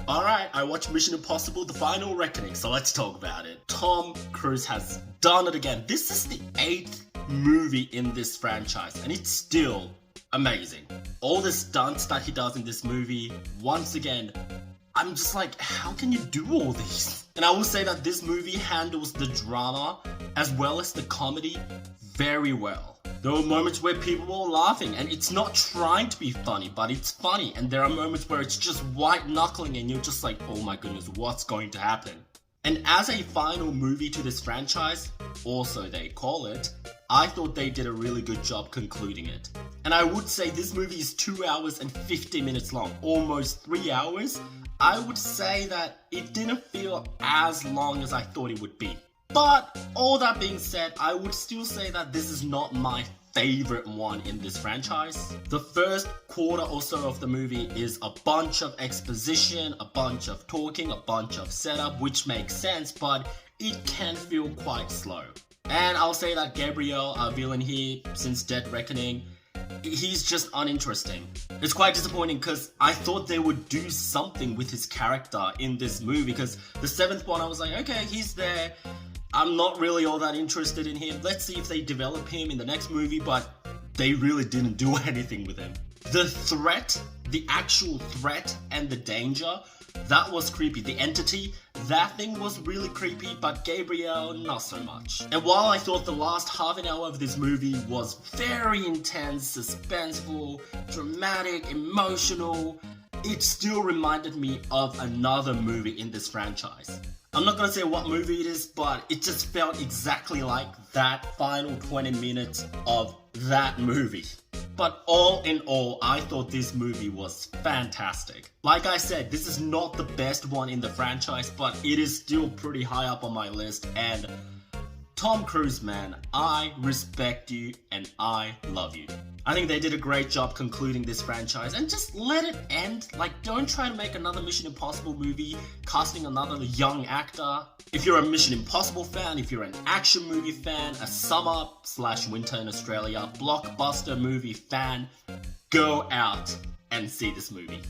Alright, I watched Mission Impossible The Final Reckoning, so let's talk about it. Tom Cruise has done it again. This is the 8th movie in this franchise, and it's still amazing. All the stunts that he does in this movie, once again, I'm just like, how can you do all these? And I will say that this movie handles the drama as well as the comedy very well. There are moments where people are laughing and it's not trying to be funny, but it's funny. And there are moments where it's just white knuckling and you're just like, oh my goodness, what's going to happen? And as a final movie to this franchise, also they call it, I thought they did a really good job concluding it. And I would say this movie is 2 hours and 50 minutes long, almost 3 hours. I would say that it didn't feel as long as I thought it would be. But all that being said, I would still say that this is not my favorite one in this franchise. The first quarter or so of the movie is a bunch of exposition, a bunch of talking, a bunch of setup, which makes sense, but it can feel quite slow. And I'll say that Gabriel, our villain here, since Dead Reckoning, he's just uninteresting. It's quite disappointing because I thought they would do something with his character in this movie, because the 7th one I was like, okay, he's there. I'm not really all that interested in him. Let's see if they develop him in the next movie, but they really didn't do anything with him. The threat, the actual threat and the danger, that was creepy. The entity, that thing was really creepy, but Gabriel, not so much. And while I thought the last half an hour of this movie was very intense, suspenseful, dramatic, emotional, it still reminded me of another movie in this franchise. I'm not gonna say what movie it is, but it just felt exactly like that final 20 minutes of that movie. But all in all, I thought this movie was fantastic. Like I said, this is not the best one in the franchise, but it is still pretty high up on my list. And Tom Cruise, man, I respect you and I love you. I think they did a great job concluding this franchise and just let it end. Like, don't try to make another Mission Impossible movie casting another young actor. If you're a Mission Impossible fan, if you're an action movie fan, a summer/winter in Australia blockbuster movie fan, go out and see this movie.